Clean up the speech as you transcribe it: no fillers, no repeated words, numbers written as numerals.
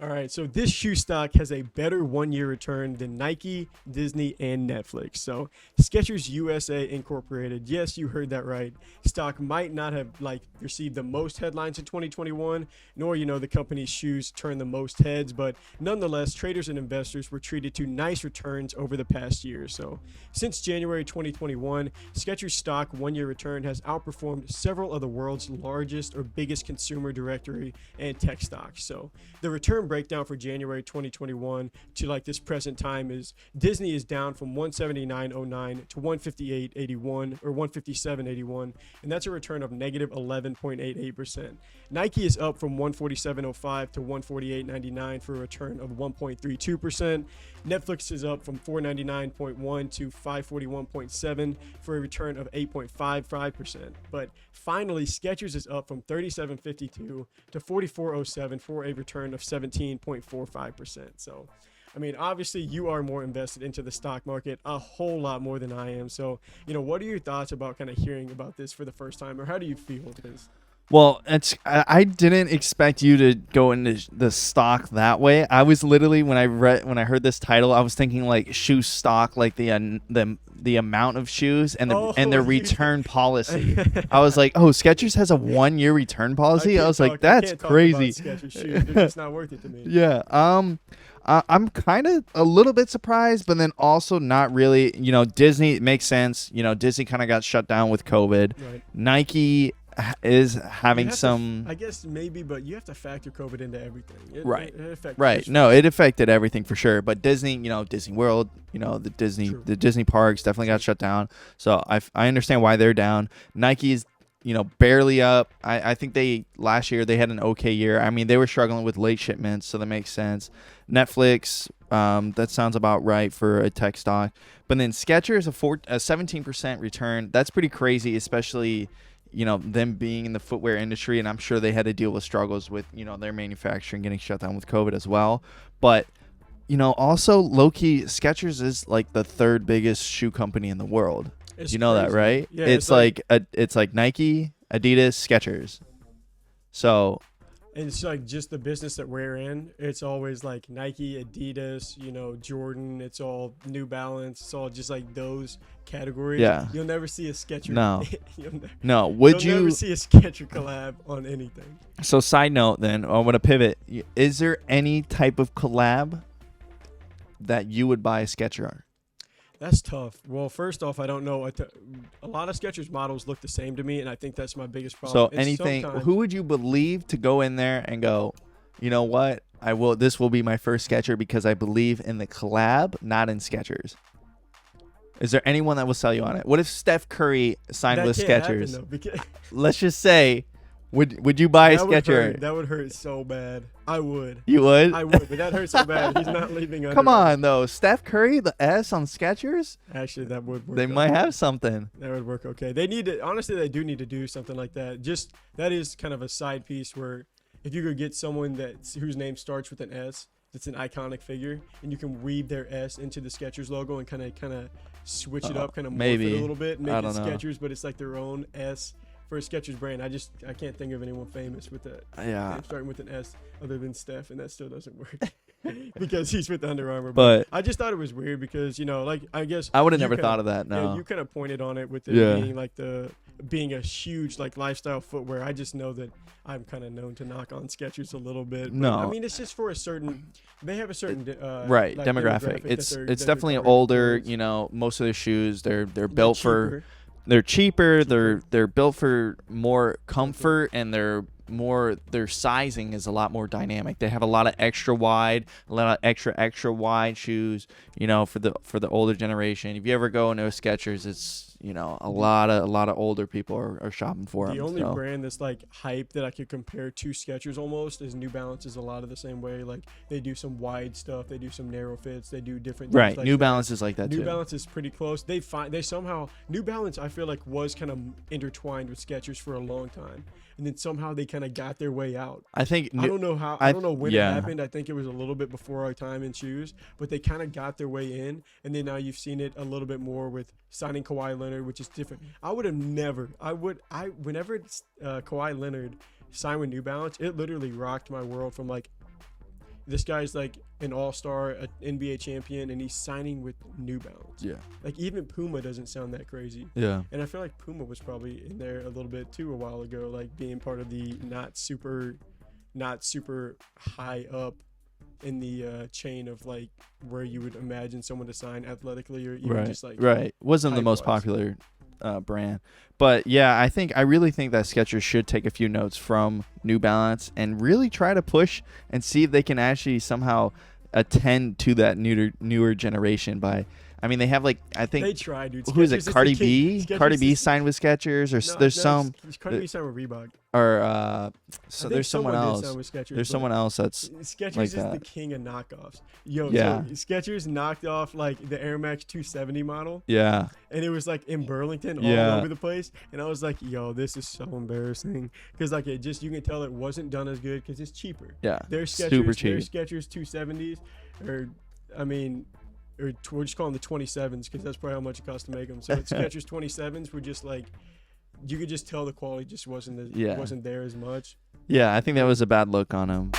All right, so this shoe stock has a better 1 year return than Nike, Disney, and Netflix. So Skechers USA Incorporated, yes, you heard that right. Stock might not have received the most headlines in 2021, nor the company's shoes turned the most heads, but nonetheless, traders and investors were treated to nice returns over the past year. So since January 2021, Skechers stock 1 year return has outperformed several of the world's largest or biggest consumer directory and tech stocks. So the return breakdown for January 2021 to this present time is Disney is down from 179.09 to 158.81 or 157.81, and that's a return of negative 11.88%. Nike is up from 147.05 to 148.99 for a return of 1.32%. Netflix is up from 499.1 to 541.7 for a return of 8.55%. But finally, Skechers is up from 37.52 to 44.07 for a return of 17.45%. So, I mean, obviously you are more invested into the stock market, a whole lot more than I am. So, what are your thoughts about kind of hearing about this for the first time, or how do you feel this? Well, I didn't expect you to go into the stock that way. I was literally when I heard this title, I was thinking like shoe stock, like the amount of shoes and their return policy. I was like, oh, Skechers has a 1 year return policy. I was like, that's crazy. Skechers shoes. They're just not worth it to me. Yeah. I'm kind of a little bit surprised, but then also not really. Disney, it makes sense. Disney kind of got shut down with COVID. Right. Nike is having some, I guess maybe, but you have to factor COVID into everything. Right. It affected right. No, it affected everything for sure. But Disney, Disney World, the Disney parks definitely got shut down. So I understand why they're down. Nike's, barely up. I think last year they had an okay year. I mean, they were struggling with late shipments, so that makes sense. Netflix, that sounds about right for a tech stock. But then Skechers, a 17% return. That's pretty crazy, especially them being in the footwear industry, and I'm sure they had to deal with struggles with, their manufacturing getting shut down with COVID as well. But, also low-key, Skechers is like the third biggest shoe company in the world. It's you know crazy. that, right? Yeah, it's like Nike, Adidas, Skechers. So and it's like just the business that we're in. It's always like Nike, Adidas, Jordan. It's all New Balance. It's all just like those categories. Yeah. You'll never see a Skechers. No. You'll Would you never see a Skechers collab on anything. So side note then, I want to pivot. Is there any type of collab that you would buy a Skechers on? That's tough. Well, first off, I don't know. A lot of Skechers models look the same to me, and I think that's my biggest problem. So who would you believe to go in there and go, you know what? This will be my first Skechers because I believe in the collab, not in Skechers. Is there anyone that will sell you on it? What if Steph Curry signed with Skechers? Let's just say, would you buy a Skechers? That would hurt so bad. I would. You would? I would, but that hurts so bad. He's not leaving under. Come on, though. Steph Curry, the S on Skechers? Actually, that would work. They might have something. That would work okay. They need to, honestly, they do need to do something like that. Just, that is kind of a side piece where if you could get someone whose name starts with an S, that's an iconic figure, and you can weave their S into the Skechers logo and kind of switch it up, kind of morph it a little bit, make it Skechers, but it's like their own S. For a Skechers brand, I can't think of anyone famous with that. Yeah. Starting with an S other than Steph, and that still doesn't work because he's with Under Armour. But I just thought it was weird because I guess I would have never thought of that. No, yeah, you kind of pointed on it with it being a huge lifestyle footwear. I just know that I'm kind of known to knock on Skechers a little bit. But, no, I mean it's just for a certain. They have a certain demographic. It's definitely older. Most of their shoes they're built for. They're cheaper. They're built for more comfort, and their sizing is a lot more dynamic. They have a lot of extra wide wide shoes. For the older generation. If you ever go into a Skechers, it's a lot of older people are shopping for them. The only brand that's like hype that I could compare to Skechers almost is New Balance. Is a lot of the same way. Like they do some wide stuff, they do some narrow fits, they do different things. Right, like New Balance is like that too. New Balance is pretty close. They somehow New Balance I feel like was kind of intertwined with Skechers for a long time, and then somehow they kind of got their way out. I think I don't know how. I don't know when it happened. I think it was a little bit before our time in shoes, but they kind of got their way in, and then now you've seen it a little bit more with signing Kawhi Leonard, which is different. I would have never. Whenever Kawhi Leonard signed with New Balance, it literally rocked my world from like this guy's like an all-star, an NBA champion, and he's signing with New Balance. Yeah. Like even Puma doesn't sound that crazy. Yeah. And I feel like Puma was probably in there a little bit too a while ago, like being part of the not super high up in the chain of like where you would imagine someone to sign athletically or even just like wasn't the most popular brand. But yeah, I really think that Skechers should take a few notes from New Balance and really try to push and see if they can actually somehow attend to that newer generation by, I mean, they have like, I think they try, dude. Who is it? Skechers Cardi B. Skechers Cardi B is- signed with Skechers, or No, there's no, some, Cardi B signed with Reebok. or so I think there's someone did else. sign with Skechers, There's but someone else that's Skechers like is that. the king of knockoffs. Yo, Yeah. so Skechers knocked off like the Air Max 270 model, yeah. and it was like in Burlington all Yeah. over the place. And I was like, yo, this is so embarrassing, because like it just, you can tell it wasn't done as good because it's cheaper. Yeah. Their Skechers, Super their cheap. Skechers 270s, or I mean, we'll just call them the 27s because that's probably how much it costs to make them. So Skechers 27s were just like, you could just tell the quality just wasn't there as much. Yeah, I think that was a bad look on him.